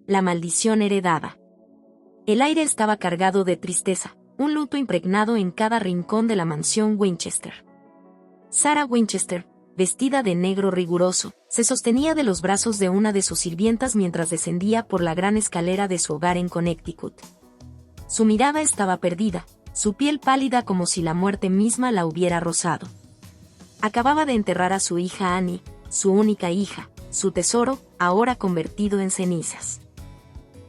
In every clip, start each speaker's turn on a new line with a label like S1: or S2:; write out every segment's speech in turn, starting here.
S1: La maldición heredada. El aire estaba cargado de tristeza, un luto impregnado en cada rincón de la mansión Winchester. Sarah Winchester, vestida de negro riguroso, se sostenía de los brazos de una de sus sirvientas mientras descendía por la gran escalera de su hogar en Connecticut. Su mirada estaba perdida, su piel pálida como si la muerte misma la hubiera rozado. Acababa de enterrar a su hija Annie, su única hija, su tesoro, ahora convertido en cenizas.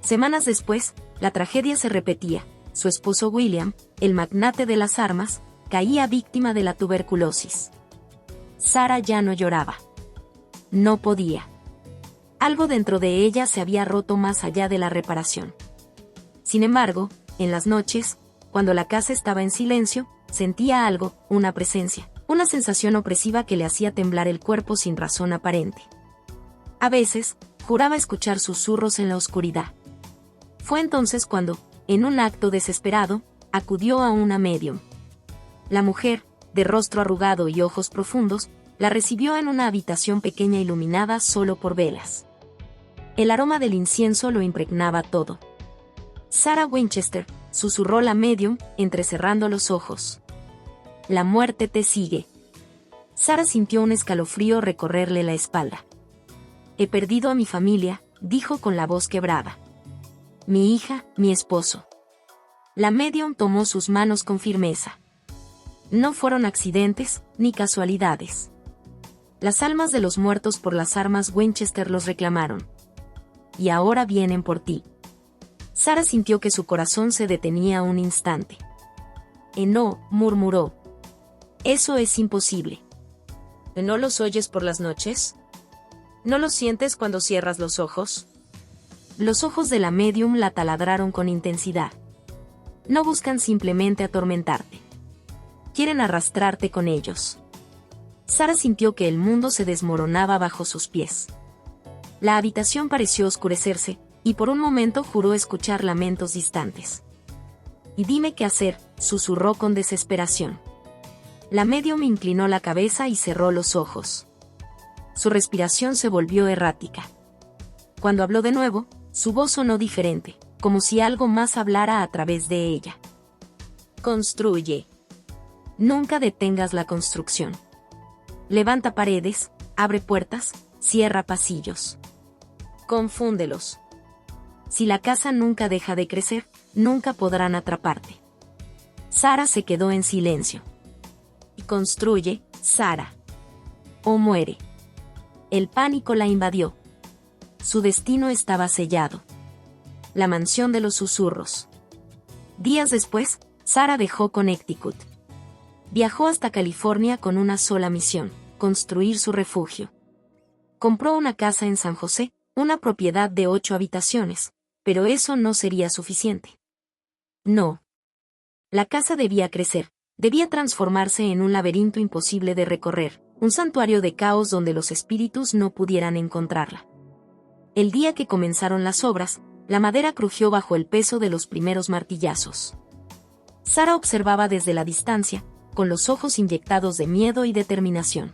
S1: Semanas después, la tragedia se repetía. Su esposo William, el magnate de las armas, caía víctima de la tuberculosis. Sarah ya no lloraba. No podía. Algo dentro de ella se había roto más allá de la reparación. Sin embargo, en las noches, cuando la casa estaba en silencio, sentía algo, una presencia, una sensación opresiva que le hacía temblar el cuerpo sin razón aparente. A veces, juraba escuchar susurros en la oscuridad. Fue entonces cuando, en un acto desesperado, acudió a una médium. La mujer, de rostro arrugado y ojos profundos, la recibió en una habitación pequeña iluminada solo por velas. El aroma del incienso lo impregnaba todo. Sarah Winchester, susurró la médium, entrecerrando los ojos. La muerte te sigue. Sarah sintió un escalofrío recorrerle la espalda. He perdido a mi familia, dijo con la voz quebrada. Mi hija, mi esposo. La médium tomó sus manos con firmeza. No fueron accidentes, ni casualidades. Las almas de los muertos por las armas Winchester los reclamaron. Y ahora vienen por ti. Sarah sintió que su corazón se detenía un instante. No, murmuró. Eso es imposible. ¿No los oyes por las noches? ¿No los sientes cuando cierras los ojos? Los ojos de la médium la taladraron con intensidad. No buscan simplemente atormentarte. Quieren arrastrarte con ellos. Sarah sintió que el mundo se desmoronaba bajo sus pies. La habitación pareció oscurecerse, y por un momento juró escuchar lamentos distantes. Y dime qué hacer, susurró con desesperación. La médium inclinó la cabeza y cerró los ojos. Su respiración se volvió errática. Cuando habló de nuevo, su voz sonó diferente, como si algo más hablara a través de ella. Construye. Nunca detengas la construcción. Levanta paredes, abre puertas, cierra pasillos. Confúndelos. Si la casa nunca deja de crecer, nunca podrán atraparte. Sarah se quedó en silencio. Y construye, Sarah. O muere. El pánico la invadió. Su destino estaba sellado. La mansión de los susurros. Días después, Sarah dejó Connecticut. Viajó hasta California con una sola misión: construir su refugio. Compró una casa en San José, una propiedad de 8 habitaciones, pero eso no sería suficiente. No. La casa debía crecer, debía transformarse en un laberinto imposible de recorrer, un santuario de caos donde los espíritus no pudieran encontrarla. El día que comenzaron las obras, la madera crujió bajo el peso de los primeros martillazos. Sarah observaba desde la distancia, con los ojos inyectados de miedo y determinación.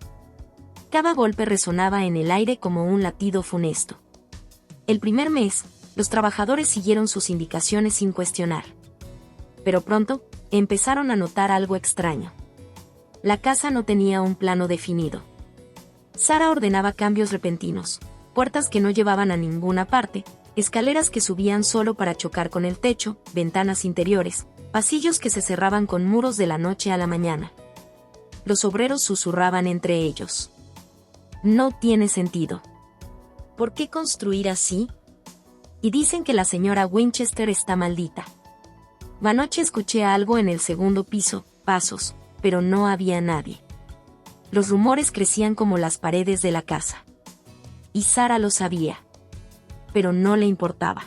S1: Cada golpe resonaba en el aire como un latido funesto. El primer mes, los trabajadores siguieron sus indicaciones sin cuestionar. Pero pronto, empezaron a notar algo extraño. La casa no tenía un plano definido. Sarah ordenaba cambios repentinos, puertas que no llevaban a ninguna parte, escaleras que subían solo para chocar con el techo, ventanas interiores, pasillos que se cerraban con muros de la noche a la mañana. Los obreros susurraban entre ellos. No tiene sentido. ¿Por qué construir así? Y dicen que la señora Winchester está maldita. Anoche escuché algo en el segundo piso, pasos, pero no había nadie. Los rumores crecían como las paredes de la casa. Y Sarah lo sabía. Pero no le importaba.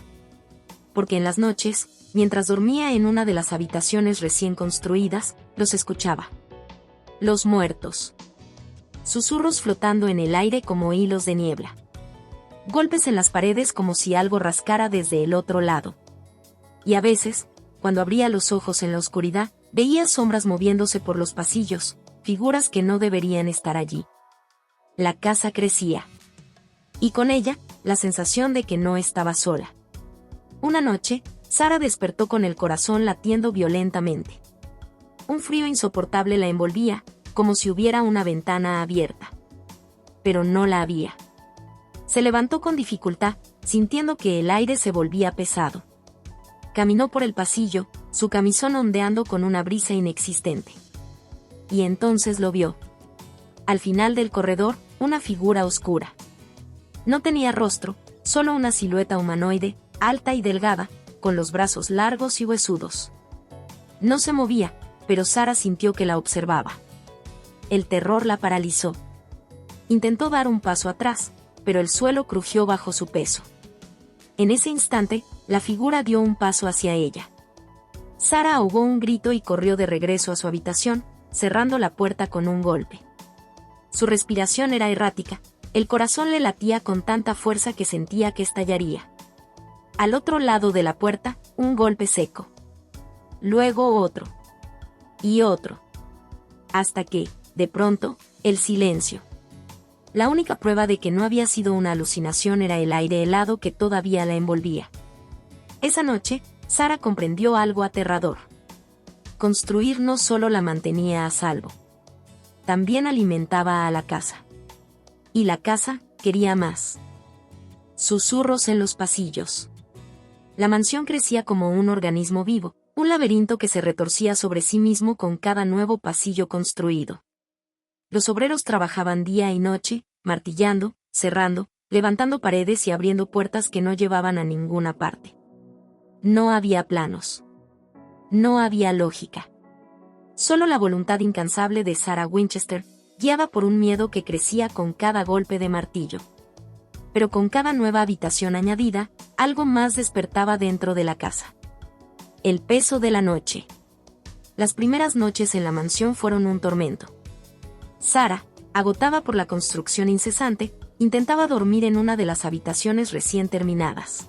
S1: Porque en las noches, mientras dormía en una de las habitaciones recién construidas, los escuchaba. Los muertos. Susurros flotando en el aire como hilos de niebla. Golpes en las paredes como si algo rascara desde el otro lado. Y a veces, cuando abría los ojos en la oscuridad, veía sombras moviéndose por los pasillos, figuras que no deberían estar allí. La casa crecía. Y con ella, la sensación de que no estaba sola. Una noche, Sara despertó con el corazón latiendo violentamente. Un frío insoportable la envolvía, como si hubiera una ventana abierta. Pero no la había. Se levantó con dificultad, sintiendo que el aire se volvía pesado. Caminó por el pasillo, su camisón ondeando con una brisa inexistente. Y entonces lo vio. Al final del corredor, una figura oscura. No tenía rostro, solo una silueta humanoide, alta y delgada, con los brazos largos y huesudos. No se movía, pero Sara sintió que la observaba. El terror la paralizó. Intentó dar un paso atrás, pero el suelo crujió bajo su peso. En ese instante, la figura dio un paso hacia ella. Sara ahogó un grito y corrió de regreso a su habitación, cerrando la puerta con un golpe. Su respiración era errática, el corazón le latía con tanta fuerza que sentía que estallaría. Al otro lado de la puerta, un golpe seco. Luego otro. Y otro. Hasta que, de pronto, el silencio. La única prueba de que no había sido una alucinación era el aire helado que todavía la envolvía. Esa noche, Sara comprendió algo aterrador. Construir no solo la mantenía a salvo. También alimentaba a la casa. Y la casa quería más. Susurros en los pasillos. La mansión crecía como un organismo vivo, un laberinto que se retorcía sobre sí mismo con cada nuevo pasillo construido. Los obreros trabajaban día y noche, martillando, cerrando, levantando paredes y abriendo puertas que no llevaban a ninguna parte. No había planos. No había lógica. Solo la voluntad incansable de Sarah Winchester, guiada por un miedo que crecía con cada golpe de martillo. Pero con cada nueva habitación añadida, algo más despertaba dentro de la casa. El peso de la noche. Las primeras noches en la mansión fueron un tormento. Sara, agotada por la construcción incesante, intentaba dormir en una de las habitaciones recién terminadas.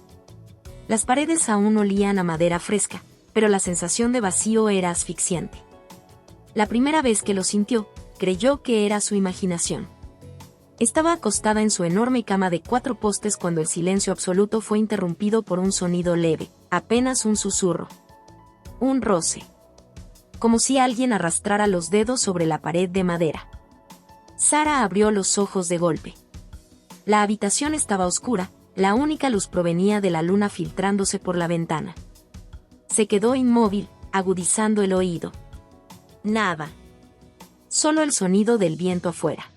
S1: Las paredes aún olían a madera fresca, pero la sensación de vacío era asfixiante. La primera vez que lo sintió, creyó que era su imaginación. Estaba acostada en su enorme cama de 4 postes cuando el silencio absoluto fue interrumpido por un sonido leve, apenas un susurro. Un roce. Como si alguien arrastrara los dedos sobre la pared de madera. Sara abrió los ojos de golpe. La habitación estaba oscura, la única luz provenía de la luna filtrándose por la ventana. Se quedó inmóvil, agudizando el oído. Nada. Solo el sonido del viento afuera.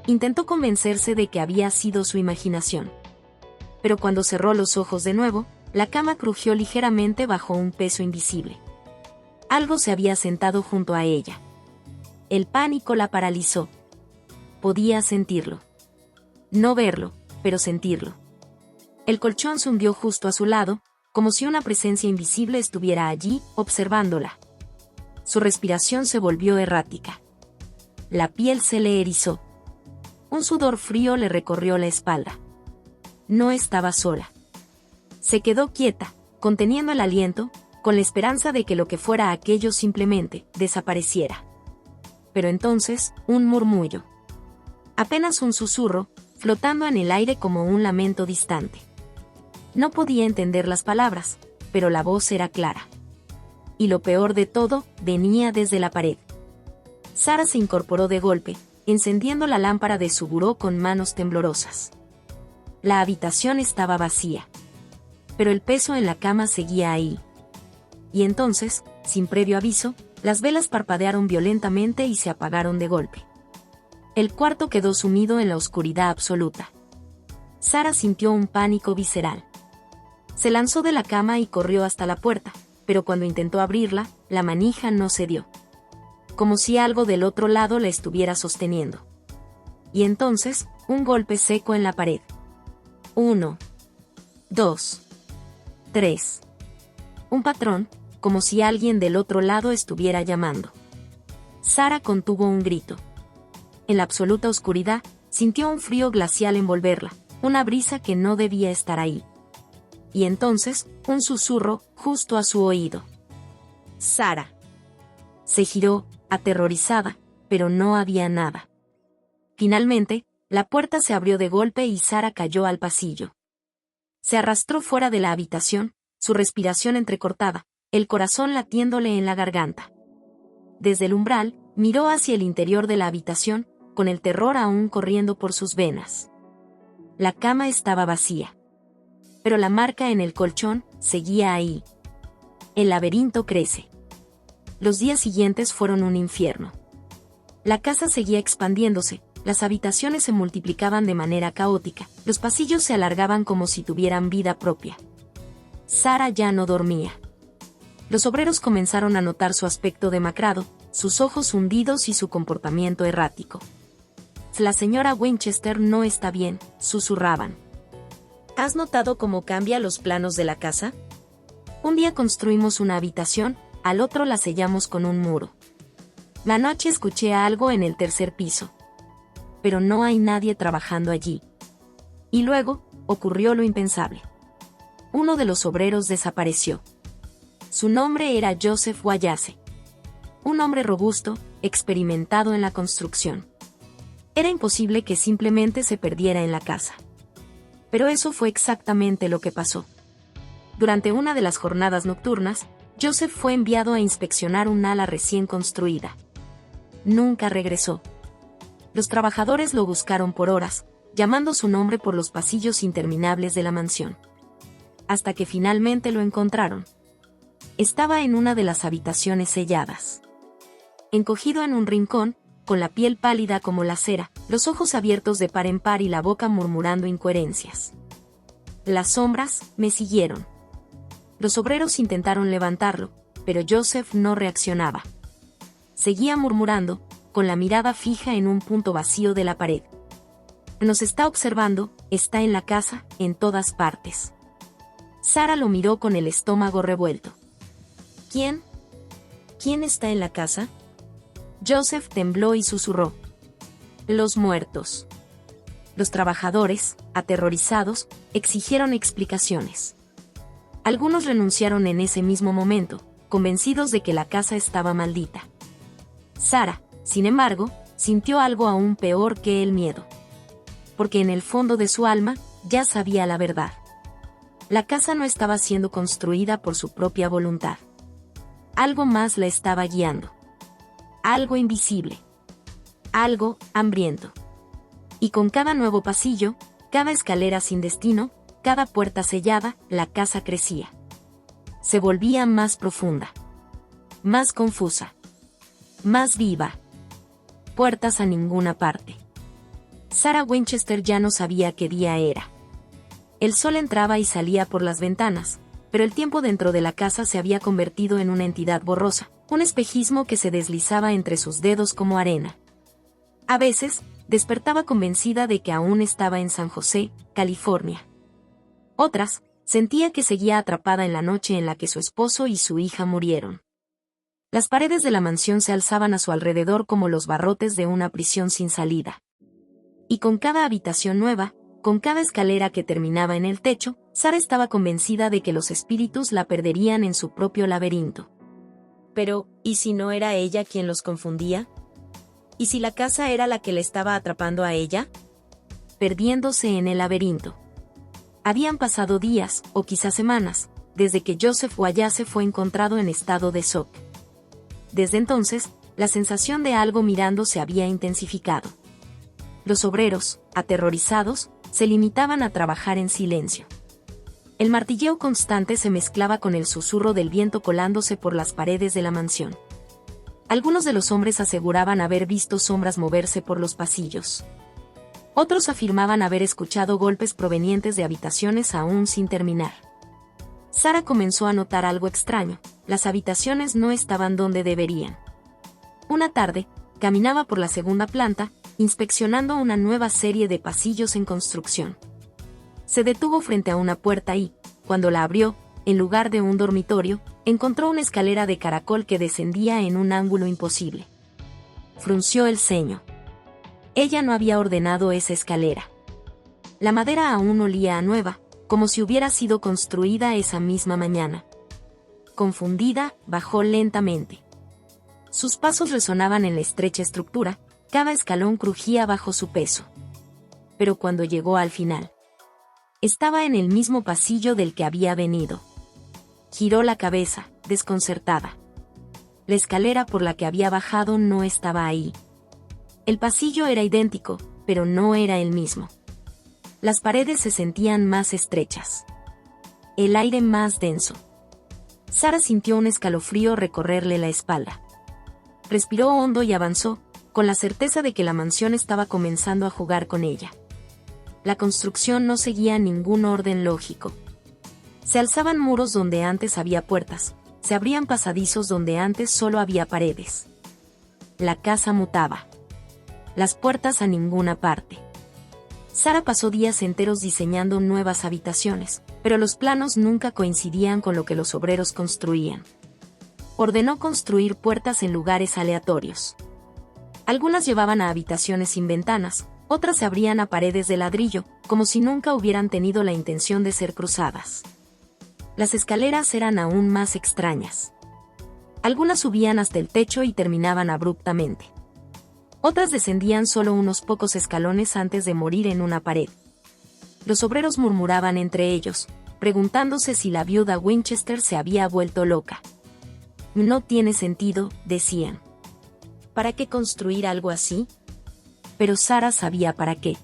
S1: Intentó convencerse de que había sido su imaginación. Pero cuando cerró los ojos de nuevo, la cama crujió ligeramente bajo un peso invisible. Algo se había sentado junto a ella. El pánico la paralizó. Podía sentirlo. No verlo, pero sentirlo. El colchón se hundió justo a su lado, como si una presencia invisible estuviera allí, observándola. Su respiración se volvió errática. La piel se le erizó. Un sudor frío le recorrió la espalda. No estaba sola. Se quedó quieta, conteniendo el aliento, con la esperanza de que lo que fuera aquello simplemente desapareciera. Pero entonces, un murmullo. Apenas un susurro, flotando en el aire como un lamento distante. No podía entender las palabras, pero la voz era clara. Y lo peor de todo, venía desde la pared. Sara se incorporó de golpe, encendiendo la lámpara de su buró con manos temblorosas. La habitación estaba vacía. Pero el peso en la cama seguía ahí. Y entonces, sin previo aviso, las velas parpadearon violentamente y se apagaron de golpe. El cuarto quedó sumido en la oscuridad absoluta. Sara sintió un pánico visceral. Se lanzó de la cama y corrió hasta la puerta, pero cuando intentó abrirla, la manija no cedió. Como si algo del otro lado la estuviera sosteniendo. Y entonces, un golpe seco en la pared. 1, 2, 3. Un patrón, como si alguien del otro lado estuviera llamando. Sara contuvo un grito. En la absoluta oscuridad, sintió un frío glacial envolverla, una brisa que no debía estar ahí. Y entonces, un susurro, justo a su oído. Sara. Se giró, aterrorizada, pero no había nada. Finalmente, la puerta se abrió de golpe y Sara cayó al pasillo. Se arrastró fuera de la habitación, su respiración entrecortada, el corazón latiéndole en la garganta. Desde el umbral, miró hacia el interior de la habitación, con el terror aún corriendo por sus venas. La cama estaba vacía. Pero la marca en el colchón seguía ahí. El laberinto crece. Los días siguientes fueron un infierno. La casa seguía expandiéndose, las habitaciones se multiplicaban de manera caótica, los pasillos se alargaban como si tuvieran vida propia. Sara ya no dormía. Los obreros comenzaron a notar su aspecto demacrado, sus ojos hundidos y su comportamiento errático. La señora Winchester no está bien, susurraban. ¿Has notado cómo cambia los planos de la casa? Un día construimos una habitación, al otro la sellamos con un muro. La noche escuché algo en el tercer piso. Pero no hay nadie trabajando allí. Y luego, ocurrió lo impensable. Uno de los obreros desapareció. Su nombre era Joseph Wallace. Un hombre robusto, experimentado en la construcción. Era imposible que simplemente se perdiera en la casa. Pero eso fue exactamente lo que pasó. Durante una de las jornadas nocturnas, Joseph fue enviado a inspeccionar un ala recién construida. Nunca regresó. Los trabajadores lo buscaron por horas, llamando su nombre por los pasillos interminables de la mansión. Hasta que finalmente lo encontraron. Estaba en una de las habitaciones selladas. Encogido en un rincón, con la piel pálida como la cera, los ojos abiertos de par en par y la boca murmurando incoherencias. Las sombras me siguieron. Los obreros intentaron levantarlo, pero Joseph no reaccionaba. Seguía murmurando, con la mirada fija en un punto vacío de la pared. Nos está observando, está en la casa, en todas partes. Sara lo miró con el estómago revuelto. ¿Quién? ¿Quién está en la casa? Joseph tembló y susurró. Los muertos. Los trabajadores, aterrorizados, exigieron explicaciones. Algunos renunciaron en ese mismo momento, convencidos de que la casa estaba maldita. Sara, sin embargo, sintió algo aún peor que el miedo. Porque en el fondo de su alma, ya sabía la verdad. La casa no estaba siendo construida por su propia voluntad. Algo más la estaba guiando. Algo invisible. Algo hambriento. Y con cada nuevo pasillo, cada escalera sin destino, cada puerta sellada, la casa crecía. Se volvía más profunda. Más confusa. Más viva. Puertas a ninguna parte. Sara Winchester ya no sabía qué día era. El sol entraba y salía por las ventanas, pero el tiempo dentro de la casa se había convertido en una entidad borrosa, un espejismo que se deslizaba entre sus dedos como arena. A veces, despertaba convencida de que aún estaba en San José, California. Otras, sentía que seguía atrapada en la noche en la que su esposo y su hija murieron. Las paredes de la mansión se alzaban a su alrededor como los barrotes de una prisión sin salida. Y con cada habitación nueva, con cada escalera que terminaba en el techo, Sara estaba convencida de que los espíritus la perderían en su propio laberinto. Pero, ¿y si no era ella quien los confundía? ¿Y si la casa era la que le estaba atrapando a ella? Perdiéndose en el laberinto. Habían pasado días, o quizás semanas, desde que Joseph Wallace fue encontrado en estado de shock. Desde entonces, la sensación de algo mirando se había intensificado. Los obreros, aterrorizados, se limitaban a trabajar en silencio. El martilleo constante se mezclaba con el susurro del viento colándose por las paredes de la mansión. Algunos de los hombres aseguraban haber visto sombras moverse por los pasillos. Otros afirmaban haber escuchado golpes provenientes de habitaciones aún sin terminar. Sara comenzó a notar algo extraño: las habitaciones no estaban donde deberían. Una tarde, caminaba por la segunda planta, inspeccionando una nueva serie de pasillos en construcción. Se detuvo frente a una puerta y, cuando la abrió, en lugar de un dormitorio, encontró una escalera de caracol que descendía en un ángulo imposible. Frunció el ceño. Ella no había ordenado esa escalera. La madera aún olía a nueva, como si hubiera sido construida esa misma mañana. Confundida, bajó lentamente. Sus pasos resonaban en la estrecha estructura, cada escalón crujía bajo su peso. Pero cuando llegó al final, Estaba en el mismo pasillo del que había venido. Giró la cabeza, desconcertada. La escalera por la que había bajado no estaba ahí. El pasillo era idéntico, pero no era el mismo. Las paredes se sentían más estrechas. El aire más denso. Sara sintió un escalofrío recorrerle la espalda. Respiró hondo y avanzó, con la certeza de que la mansión estaba comenzando a jugar con ella. La construcción no seguía ningún orden lógico. Se alzaban muros donde antes había puertas, se abrían pasadizos donde antes solo había paredes. La casa mutaba. Las puertas a ninguna parte. Sara pasó días enteros diseñando nuevas habitaciones, pero los planos nunca coincidían con lo que los obreros construían. Ordenó construir puertas en lugares aleatorios. Algunas llevaban a habitaciones sin ventanas, otras se abrían a paredes de ladrillo, como si nunca hubieran tenido la intención de ser cruzadas. Las escaleras eran aún más extrañas. Algunas subían hasta el techo y terminaban abruptamente. Otras descendían solo unos pocos escalones antes de morir en una pared. Los obreros murmuraban entre ellos, preguntándose si la viuda Winchester se había vuelto loca. No tiene sentido, decían. ¿Para qué construir algo así? Pero Sara sabía para qué.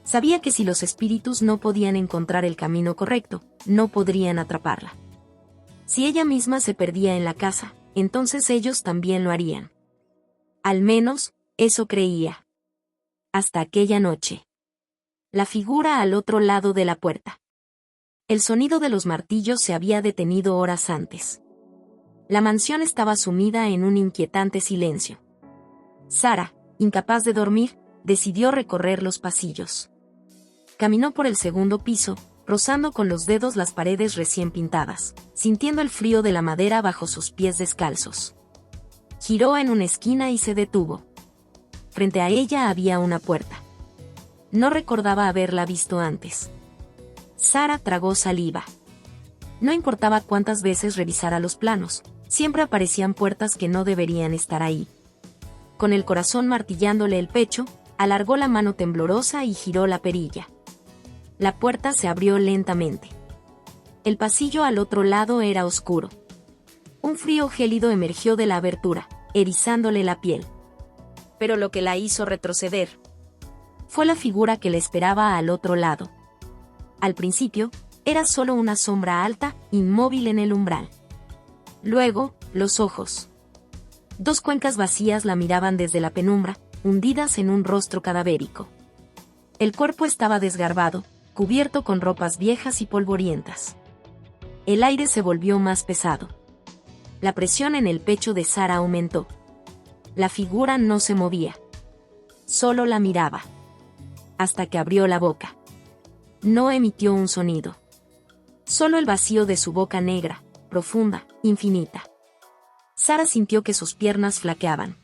S1: Sabía que si los espíritus no podían encontrar el camino correcto, no podrían atraparla. Si ella misma se perdía en la casa, entonces ellos también lo harían. Al menos, eso creía. Hasta aquella noche. La figura al otro lado de la puerta. El sonido de los martillos se había detenido horas antes. La mansión estaba sumida en un inquietante silencio. Sara, incapaz de dormir, decidió recorrer los pasillos. Caminó por el segundo piso, rozando con los dedos las paredes recién pintadas, sintiendo el frío de la madera bajo sus pies descalzos. Giró en una esquina y se detuvo. Frente a ella había una puerta. No recordaba haberla visto antes. Sara tragó saliva. No importaba cuántas veces revisara los planos, siempre aparecían puertas que no deberían estar ahí. Con el corazón martillándole el pecho, alargó la mano temblorosa y giró la perilla. La puerta se abrió lentamente. El pasillo al otro lado era oscuro. Un frío gélido emergió de la abertura, erizándole la piel. Pero lo que la hizo retroceder fue la figura que le esperaba al otro lado. Al principio, era solo una sombra alta, inmóvil en el umbral. Luego, los ojos. Dos cuencas vacías la miraban desde la penumbra, hundidas en un rostro cadavérico. El cuerpo estaba desgarbado, cubierto con ropas viejas y polvorientas. El aire se volvió más pesado. La presión en el pecho de Sara aumentó. La figura no se movía. Solo la miraba. Hasta que abrió la boca. No emitió un sonido. Solo el vacío de su boca negra, profunda, infinita. Sara sintió que sus piernas flaqueaban.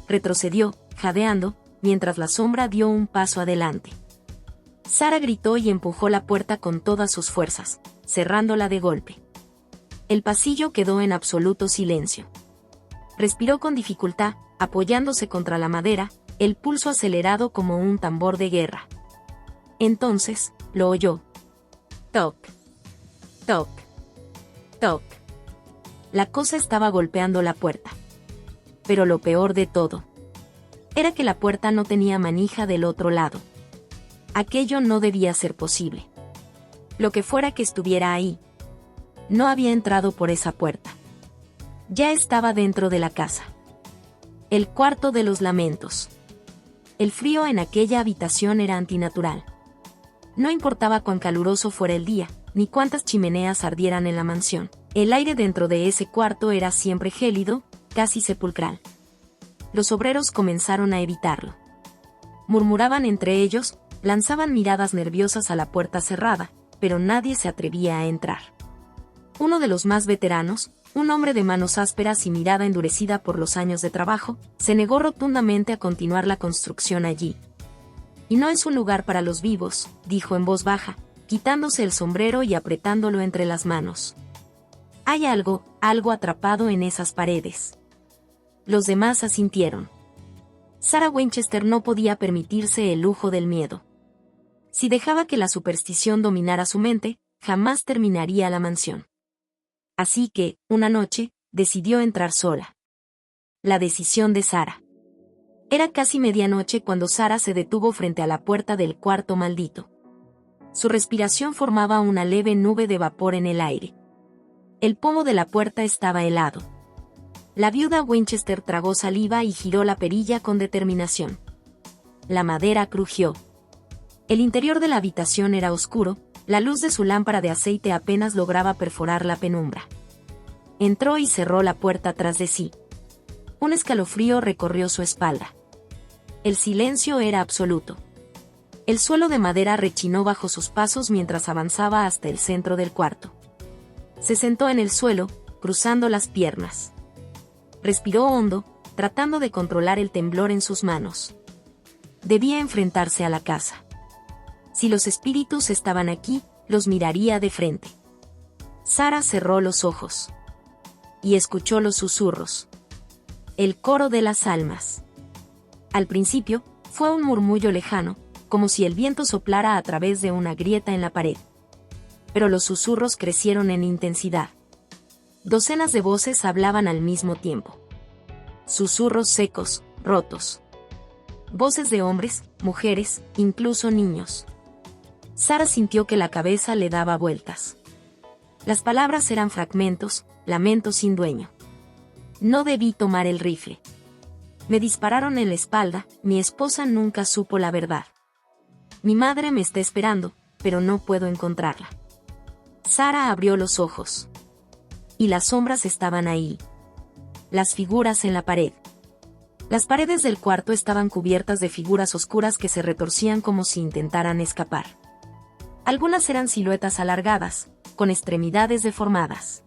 S1: Retrocedió, jadeando, mientras la sombra dio un paso adelante. Sara gritó y empujó la puerta con todas sus fuerzas, cerrándola de golpe. El pasillo quedó en absoluto silencio. Respiró con dificultad, apoyándose contra la madera, el pulso acelerado como un tambor de guerra. Entonces, lo oyó. Toc. Toc. Toc. La cosa estaba golpeando la puerta. Pero lo peor de todo era que la puerta no tenía manija del otro lado. Aquello no debía ser posible. Lo que fuera que estuviera ahí, no había entrado por esa puerta. Ya estaba dentro de la casa. El cuarto de los lamentos. El frío en aquella habitación era antinatural. No importaba cuán caluroso fuera el día, ni cuántas chimeneas ardieran en la mansión. El aire dentro de ese cuarto era siempre gélido, casi sepulcral. Los obreros comenzaron a evitarlo. Murmuraban entre ellos, lanzaban miradas nerviosas a la puerta cerrada, pero nadie se atrevía a entrar. Uno de los más veteranos, un hombre de manos ásperas y mirada endurecida por los años de trabajo, se negó rotundamente a continuar la construcción allí. «Y no es un lugar para los vivos», dijo en voz baja, quitándose el sombrero y apretándolo entre las manos. «Hay algo atrapado en esas paredes». Los demás asintieron. Sarah Winchester no podía permitirse el lujo del miedo. Si dejaba que la superstición dominara su mente, jamás terminaría la mansión. Así que, una noche, decidió entrar sola. La decisión de Sara. Era casi medianoche cuando Sara se detuvo frente a la puerta del cuarto maldito. Su respiración formaba una leve nube de vapor en el aire. El pomo de la puerta estaba helado. La viuda Winchester tragó saliva y giró la perilla con determinación. La madera crujió. El interior de la habitación era oscuro, la luz de su lámpara de aceite apenas lograba perforar la penumbra. Entró y cerró la puerta tras de sí. Un escalofrío recorrió su espalda. El silencio era absoluto. El suelo de madera rechinó bajo sus pasos mientras avanzaba hasta el centro del cuarto. Se sentó en el suelo, cruzando las piernas. Respiró hondo, tratando de controlar el temblor en sus manos. Debía enfrentarse a la casa. Si los espíritus estaban aquí, los miraría de frente. Sara cerró los ojos. Y escuchó los susurros. El coro de las almas. Al principio, fue un murmullo lejano, como si el viento soplara a través de una grieta en la pared. Pero los susurros crecieron en intensidad. Docenas de voces hablaban al mismo tiempo. Susurros secos, rotos. Voces de hombres, mujeres, incluso niños. Sara sintió que la cabeza le daba vueltas. Las palabras eran fragmentos, lamentos sin dueño. No debí tomar el rifle. Me dispararon en la espalda, mi esposa nunca supo la verdad. Mi madre me está esperando, pero no puedo encontrarla. Sara abrió los ojos. Y las sombras estaban ahí. Las figuras en la pared. Las paredes del cuarto estaban cubiertas de figuras oscuras que se retorcían como si intentaran escapar. Algunas eran siluetas alargadas, con extremidades deformadas.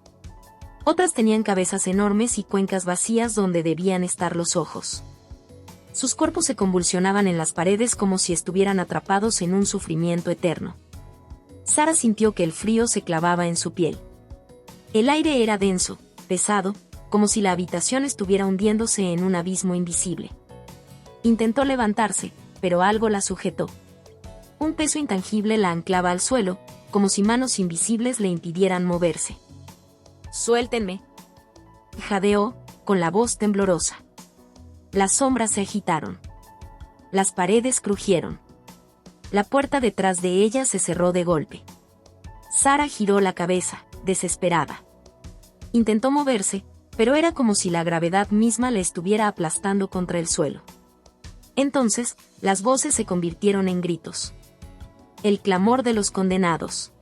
S1: Otras tenían cabezas enormes y cuencas vacías donde debían estar los ojos. Sus cuerpos se convulsionaban en las paredes como si estuvieran atrapados en un sufrimiento eterno. Sara sintió que el frío se clavaba en su piel. El aire era denso, pesado, como si la habitación estuviera hundiéndose en un abismo invisible. Intentó levantarse, pero algo la sujetó. Un peso intangible la anclaba al suelo, como si manos invisibles le impidieran moverse. «Suéltenme», jadeó, con la voz temblorosa. Las sombras se agitaron. Las paredes crujieron. La puerta detrás de ella se cerró de golpe. Sara giró la cabeza, desesperada. Intentó moverse, pero era como si la gravedad misma le estuviera aplastando contra el suelo. Entonces, las voces se convirtieron en gritos. El clamor de los condenados.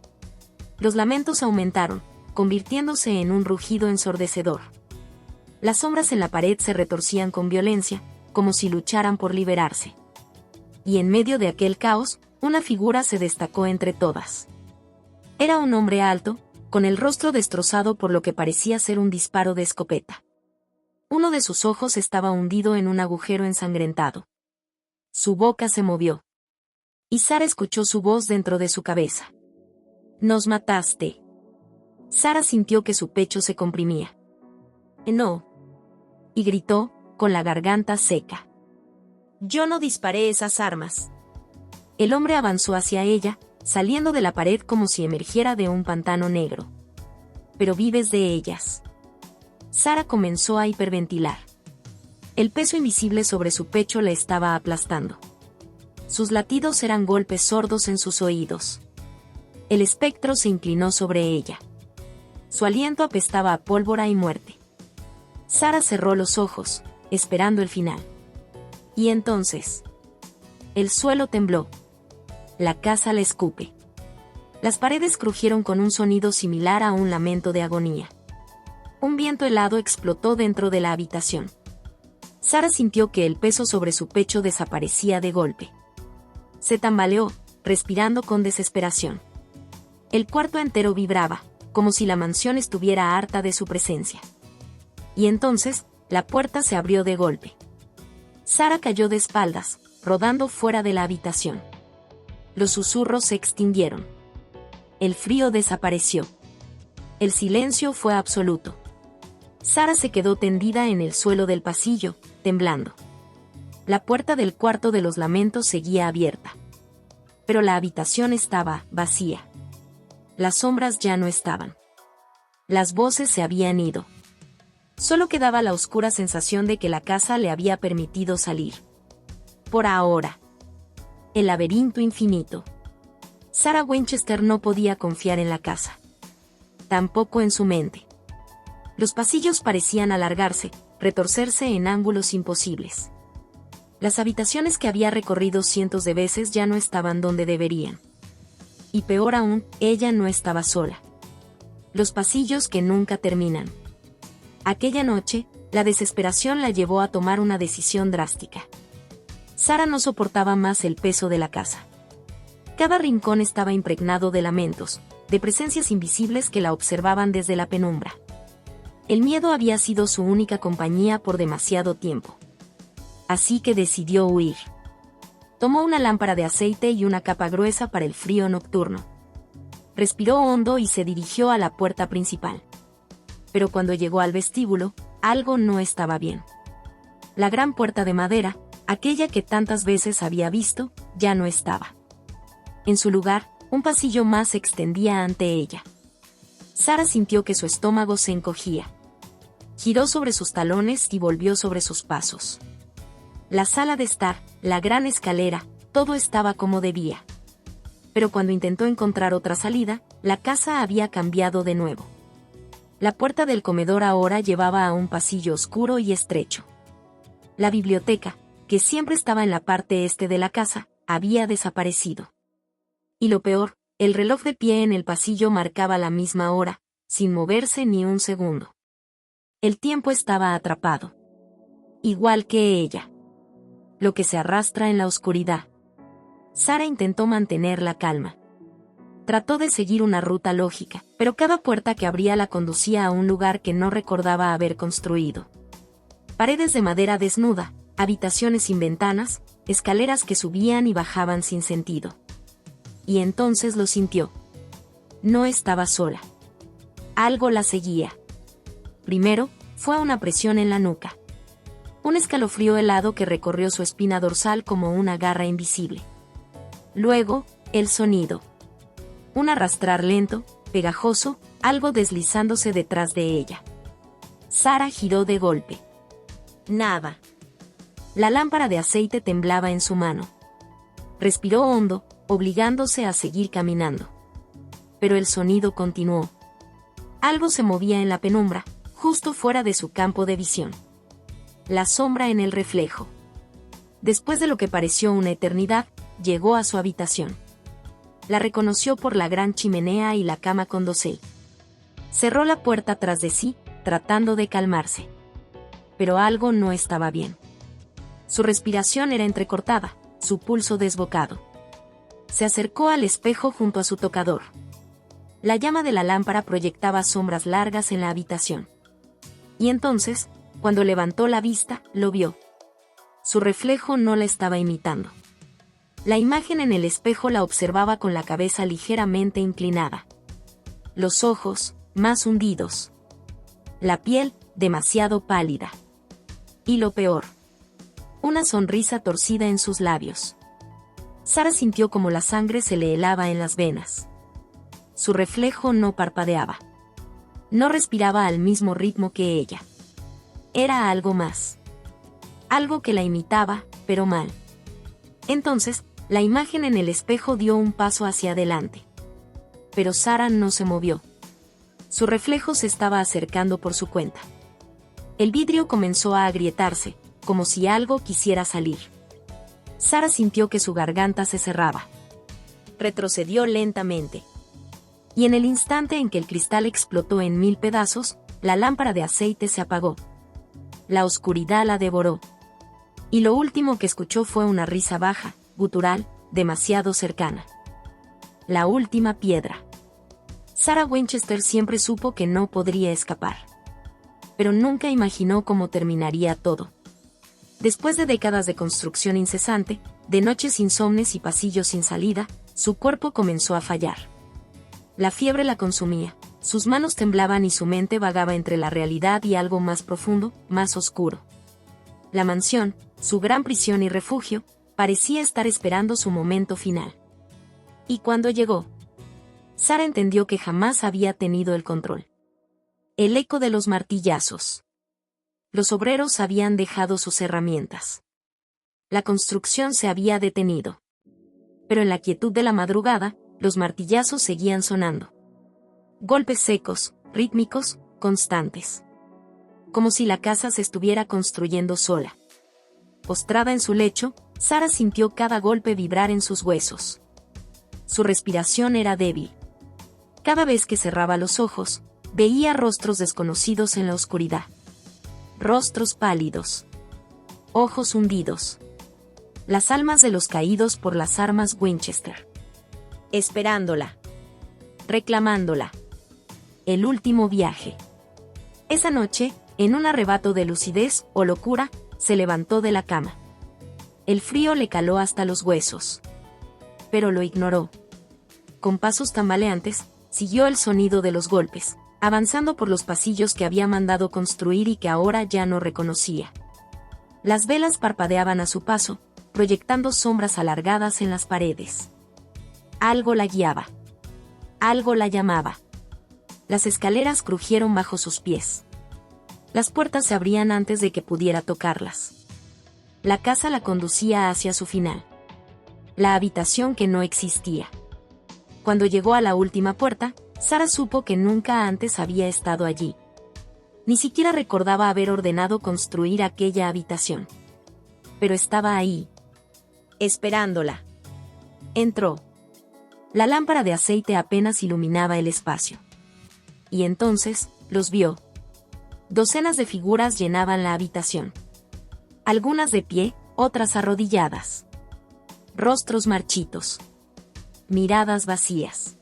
S1: Los lamentos aumentaron, convirtiéndose en un rugido ensordecedor. Las sombras en la pared se retorcían con violencia, como si lucharan por liberarse. Y en medio de aquel caos, una figura se destacó entre todas. Era un hombre alto, con el rostro destrozado por lo que parecía ser un disparo de escopeta. Uno de sus ojos estaba hundido en un agujero ensangrentado. Su boca se movió. Y Sara escuchó su voz dentro de su cabeza. «Nos mataste». Sara sintió que su pecho se comprimía. «No». Y gritó, con la garganta seca. «Yo no disparé esas armas». El hombre avanzó hacia ella, saliendo de la pared como si emergiera de un pantano negro. «Pero vives de ellas». Sara comenzó a hiperventilar. El peso invisible sobre su pecho la estaba aplastando. Sus latidos eran golpes sordos en sus oídos. El espectro se inclinó sobre ella. Su aliento apestaba a pólvora y muerte. Sara cerró los ojos, esperando el final. Y entonces, el suelo tembló. La casa la escupe. Las paredes crujieron con un sonido similar a un lamento de agonía. Un viento helado explotó dentro de la habitación. Sara sintió que el peso sobre su pecho desaparecía de golpe. Se tambaleó, respirando con desesperación. El cuarto entero vibraba, como si la mansión estuviera harta de su presencia. Y entonces, la puerta se abrió de golpe. Sara cayó de espaldas, rodando fuera de la habitación. Los susurros se extinguieron. El frío desapareció. El silencio fue absoluto. Sara se quedó tendida en el suelo del pasillo, temblando. La puerta del cuarto de los lamentos seguía abierta. pero la habitación estaba vacía. Las sombras ya no estaban. Las voces se habían ido. Solo quedaba la oscura sensación de que la casa le había permitido salir. Por ahora. El laberinto infinito. Sarah Winchester no podía confiar en la casa. Tampoco en su mente. Los pasillos parecían alargarse, retorcerse en ángulos imposibles. Las habitaciones que había recorrido cientos de veces ya no estaban donde deberían. Y peor aún, ella no estaba sola. Los pasillos que nunca terminan. Aquella noche, la desesperación la llevó a tomar una decisión drástica. Sarah no soportaba más el peso de la casa. Cada rincón estaba impregnado de lamentos, de presencias invisibles que la observaban desde la penumbra. El miedo había sido su única compañía por demasiado tiempo. Así que decidió huir. Tomó una lámpara de aceite y una capa gruesa para el frío nocturno. Respiró hondo y se dirigió a la puerta principal. Pero cuando llegó al vestíbulo, algo no estaba bien. La gran puerta de madera, aquella que tantas veces había visto, ya no estaba. En su lugar, un pasillo más se extendía ante ella. Sarah sintió que su estómago se encogía. Giró sobre sus talones y volvió sobre sus pasos. La sala de estar, la gran escalera, todo estaba como debía. Pero cuando intentó encontrar otra salida, la casa había cambiado de nuevo. La puerta del comedor ahora llevaba a un pasillo oscuro y estrecho. La biblioteca, que siempre estaba en la parte este de la casa, había desaparecido. Y lo peor, el reloj de pie en el pasillo marcaba la misma hora, sin moverse ni un segundo. El tiempo estaba atrapado. Igual que ella. Lo que se arrastra en la oscuridad. Sarah intentó mantener la calma. Trató de seguir una ruta lógica, pero cada puerta que abría la conducía a un lugar que no recordaba haber construido. Paredes de madera desnuda, habitaciones sin ventanas, escaleras que subían y bajaban sin sentido. Y entonces lo sintió. No estaba sola. Algo la seguía. Primero, fue una presión en la nuca. Un escalofrío helado que recorrió su espina dorsal como una garra invisible. Luego, el sonido. Un arrastrar lento, pegajoso, algo deslizándose detrás de ella. Sarah giró de golpe. Nada. La lámpara de aceite temblaba en su mano. Respiró hondo, obligándose a seguir caminando. Pero el sonido continuó. Algo se movía en la penumbra, justo fuera de su campo de visión. La sombra en el reflejo. Después de lo que pareció una eternidad, llegó a su habitación. La reconoció por la gran chimenea y la cama con dosel. Cerró la puerta tras de sí, tratando de calmarse. Pero algo no estaba bien. Su respiración era entrecortada, su pulso desbocado. Se acercó al espejo junto a su tocador. La llama de la lámpara proyectaba sombras largas en la habitación. Y entonces, cuando levantó la vista, lo vio. Su reflejo no la estaba imitando. La imagen en el espejo la observaba con la cabeza ligeramente inclinada. Los ojos, más hundidos. La piel, demasiado pálida. Y lo peor. Una sonrisa torcida en sus labios. Sarah sintió como la sangre se le helaba en las venas. Su reflejo no parpadeaba. No respiraba al mismo ritmo que ella. Era algo más. Algo que la imitaba, pero mal. Entonces, la imagen en el espejo dio un paso hacia adelante. Pero Sarah no se movió. Su reflejo se estaba acercando por su cuenta. El vidrio comenzó a agrietarse, como si algo quisiera salir. Sarah sintió que su garganta se cerraba. Retrocedió lentamente. Y en el instante en que el cristal explotó en 1000 pedazos, la lámpara de aceite se apagó. La oscuridad la devoró. Y lo último que escuchó fue una risa baja, gutural, demasiado cercana. La última piedra. Sarah Winchester siempre supo que no podría escapar. Pero nunca imaginó cómo terminaría todo. Después de décadas de construcción incesante, de noches insomnes y pasillos sin salida, su cuerpo comenzó a fallar. La fiebre la consumía, sus manos temblaban y su mente vagaba entre la realidad y algo más profundo, más oscuro. La mansión, su gran prisión y refugio, parecía estar esperando su momento final. Y cuando llegó, Sara entendió que jamás había tenido el control. El eco de los martillazos. Los obreros habían dejado sus herramientas. La construcción se había detenido. Pero en la quietud de la madrugada, los martillazos seguían sonando. Golpes secos, rítmicos, constantes. Como si la casa se estuviera construyendo sola. Postrada en su lecho, Sara sintió cada golpe vibrar en sus huesos. Su respiración era débil. Cada vez que cerraba los ojos, veía rostros desconocidos en la oscuridad. Rostros pálidos. Ojos hundidos. Las almas de los caídos por las armas Winchester. Esperándola. Reclamándola. El último viaje. Esa noche, en un arrebato de lucidez o locura, se levantó de la cama. El frío le caló hasta los huesos. Pero lo ignoró. Con pasos tambaleantes, siguió el sonido de los golpes, avanzando por los pasillos que había mandado construir y que ahora ya no reconocía. Las velas parpadeaban a su paso, proyectando sombras alargadas en las paredes. Algo la guiaba. Algo la llamaba. Las escaleras crujieron bajo sus pies. Las puertas se abrían antes de que pudiera tocarlas. La casa la conducía hacia su final. La habitación que no existía. Cuando llegó a la última puerta, Sara supo que nunca antes había estado allí. Ni siquiera recordaba haber ordenado construir aquella habitación. Pero estaba ahí. Esperándola. Entró. La lámpara de aceite apenas iluminaba el espacio. Y entonces, los vio. Docenas de figuras llenaban la habitación. Algunas de pie, otras arrodilladas. Rostros marchitos. Miradas vacías.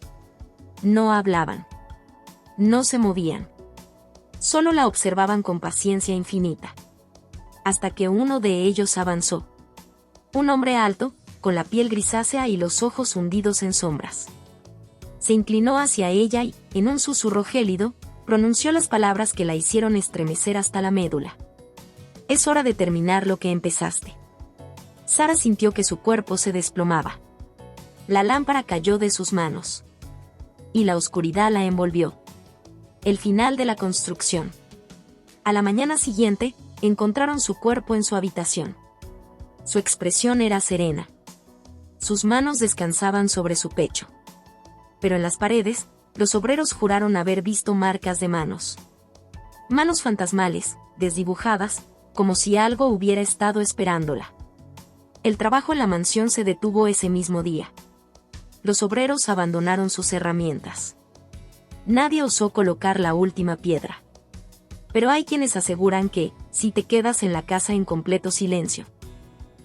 S1: No hablaban. No se movían. Solo la observaban con paciencia infinita. Hasta que uno de ellos avanzó. Un hombre alto, con la piel grisácea y los ojos hundidos en sombras. Se inclinó hacia ella y, en un susurro gélido, pronunció las palabras que la hicieron estremecer hasta la médula. Es hora de terminar lo que empezaste. Sara sintió que su cuerpo se desplomaba. La lámpara cayó de sus manos. Y la oscuridad la envolvió. El final de la construcción. A la mañana siguiente, encontraron su cuerpo en su habitación. Su expresión era serena. Sus manos descansaban sobre su pecho. Pero en las paredes, los obreros juraron haber visto marcas de manos. Manos fantasmales, desdibujadas, como si algo hubiera estado esperándola. El trabajo en la mansión se detuvo ese mismo día. Los obreros abandonaron sus herramientas. Nadie osó colocar la última piedra. Pero hay quienes aseguran que, si te quedas en la casa en completo silencio,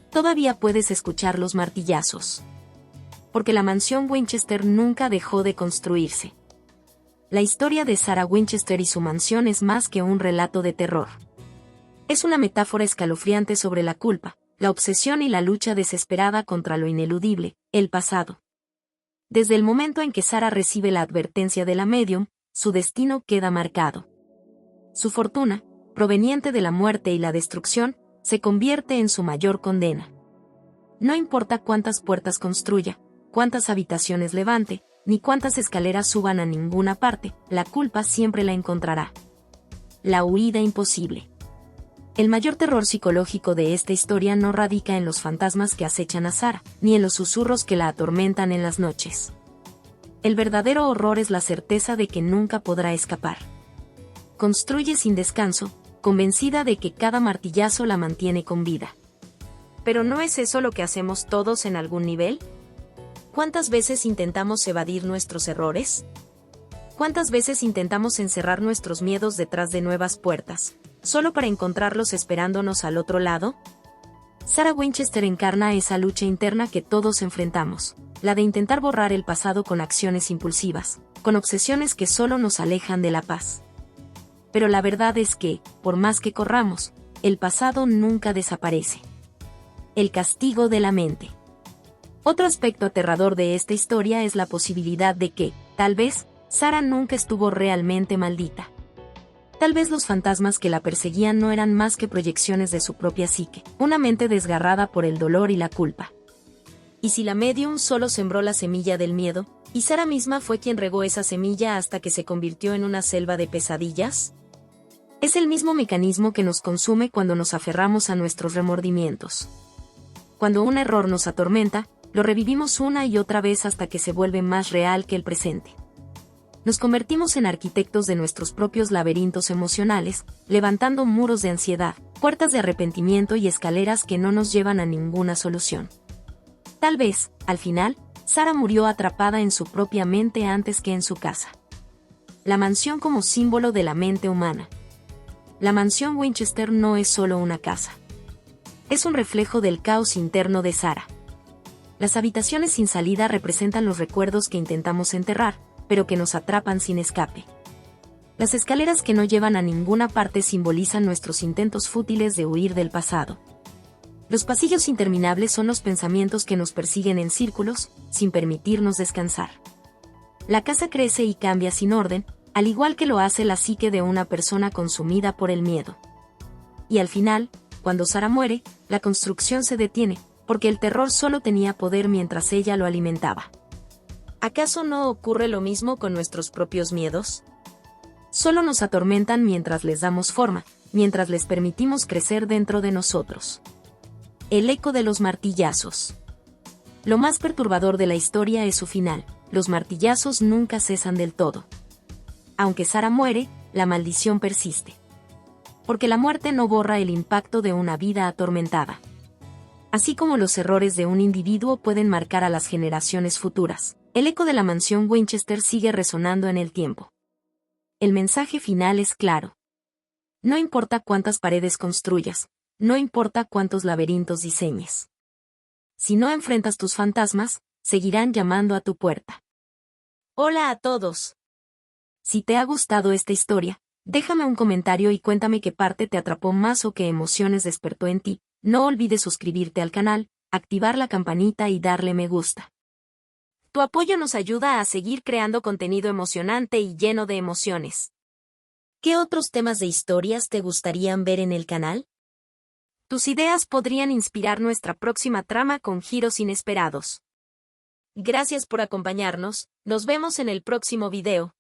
S1: todavía puedes escuchar los martillazos. Porque la mansión Winchester nunca dejó de construirse. La historia de Sarah Winchester y su mansión es más que un relato de terror. Es una metáfora escalofriante sobre la culpa, la obsesión y la lucha desesperada contra lo ineludible, el pasado. Desde el momento en que Sara recibe la advertencia de la medium, su destino queda marcado. Su fortuna, proveniente de la muerte y la destrucción, se convierte en su mayor condena. No importa cuántas puertas construya, cuántas habitaciones levante, ni cuántas escaleras suban a ninguna parte, la culpa siempre la encontrará. La huida imposible. El mayor terror psicológico de esta historia no radica en los fantasmas que acechan a Sara, ni en los susurros que la atormentan en las noches. El verdadero horror es la certeza de que nunca podrá escapar. Construye sin descanso, convencida de que cada martillazo la mantiene con vida. ¿Pero no es eso lo que hacemos todos en algún nivel? ¿Cuántas veces intentamos evadir nuestros errores? ¿Cuántas veces intentamos encerrar nuestros miedos detrás de nuevas puertas, solo para encontrarlos esperándonos al otro lado? Sarah Winchester encarna esa lucha interna que todos enfrentamos, la de intentar borrar el pasado con acciones impulsivas, con obsesiones que solo nos alejan de la paz. Pero la verdad es que, por más que corramos, el pasado nunca desaparece. El castigo de la mente. Otro aspecto aterrador de esta historia es la posibilidad de que, tal vez, Sara nunca estuvo realmente maldita. Tal vez los fantasmas que la perseguían no eran más que proyecciones de su propia psique, una mente desgarrada por el dolor y la culpa. ¿Y si la medium solo sembró la semilla del miedo, y Sara misma fue quien regó esa semilla hasta que se convirtió en una selva de pesadillas? Es el mismo mecanismo que nos consume cuando nos aferramos a nuestros remordimientos. Cuando un error nos atormenta, lo revivimos una y otra vez hasta que se vuelve más real que el presente. Nos convertimos en arquitectos de nuestros propios laberintos emocionales, levantando muros de ansiedad, puertas de arrepentimiento y escaleras que no nos llevan a ninguna solución. Tal vez, al final, Sara murió atrapada en su propia mente antes que en su casa. La mansión como símbolo de la mente humana. La mansión Winchester no es solo una casa. Es un reflejo del caos interno de Sara. Las habitaciones sin salida representan los recuerdos que intentamos enterrar, pero que nos atrapan sin escape. Las escaleras que no llevan a ninguna parte simbolizan nuestros intentos fútiles de huir del pasado. Los pasillos interminables son los pensamientos que nos persiguen en círculos, sin permitirnos descansar. La casa crece y cambia sin orden, al igual que lo hace la psique de una persona consumida por el miedo. Y al final, cuando Sara muere, la construcción se detiene, porque el terror solo tenía poder mientras ella lo alimentaba. ¿Acaso no ocurre lo mismo con nuestros propios miedos? Solo nos atormentan mientras les damos forma, mientras les permitimos crecer dentro de nosotros. El eco de los martillazos. Lo más perturbador de la historia es su final, los martillazos nunca cesan del todo. Aunque Sara muere, la maldición persiste. Porque la muerte no borra el impacto de una vida atormentada. Así como los errores de un individuo pueden marcar a las generaciones futuras, el eco de la mansión Winchester sigue resonando en el tiempo. El mensaje final es claro. No importa cuántas paredes construyas, no importa cuántos laberintos diseñes. Si no enfrentas tus fantasmas, seguirán llamando a tu puerta. Hola a todos. Si te ha gustado esta historia, déjame un comentario y cuéntame qué parte te atrapó más o qué emociones despertó en ti. No olvides suscribirte al canal, activar la campanita y darle me gusta. Tu apoyo nos ayuda a seguir creando contenido emocionante y lleno de emociones. ¿Qué otros temas de historias te gustarían ver en el canal? Tus ideas podrían inspirar nuestra próxima trama con giros inesperados. Gracias por acompañarnos, nos vemos en el próximo video.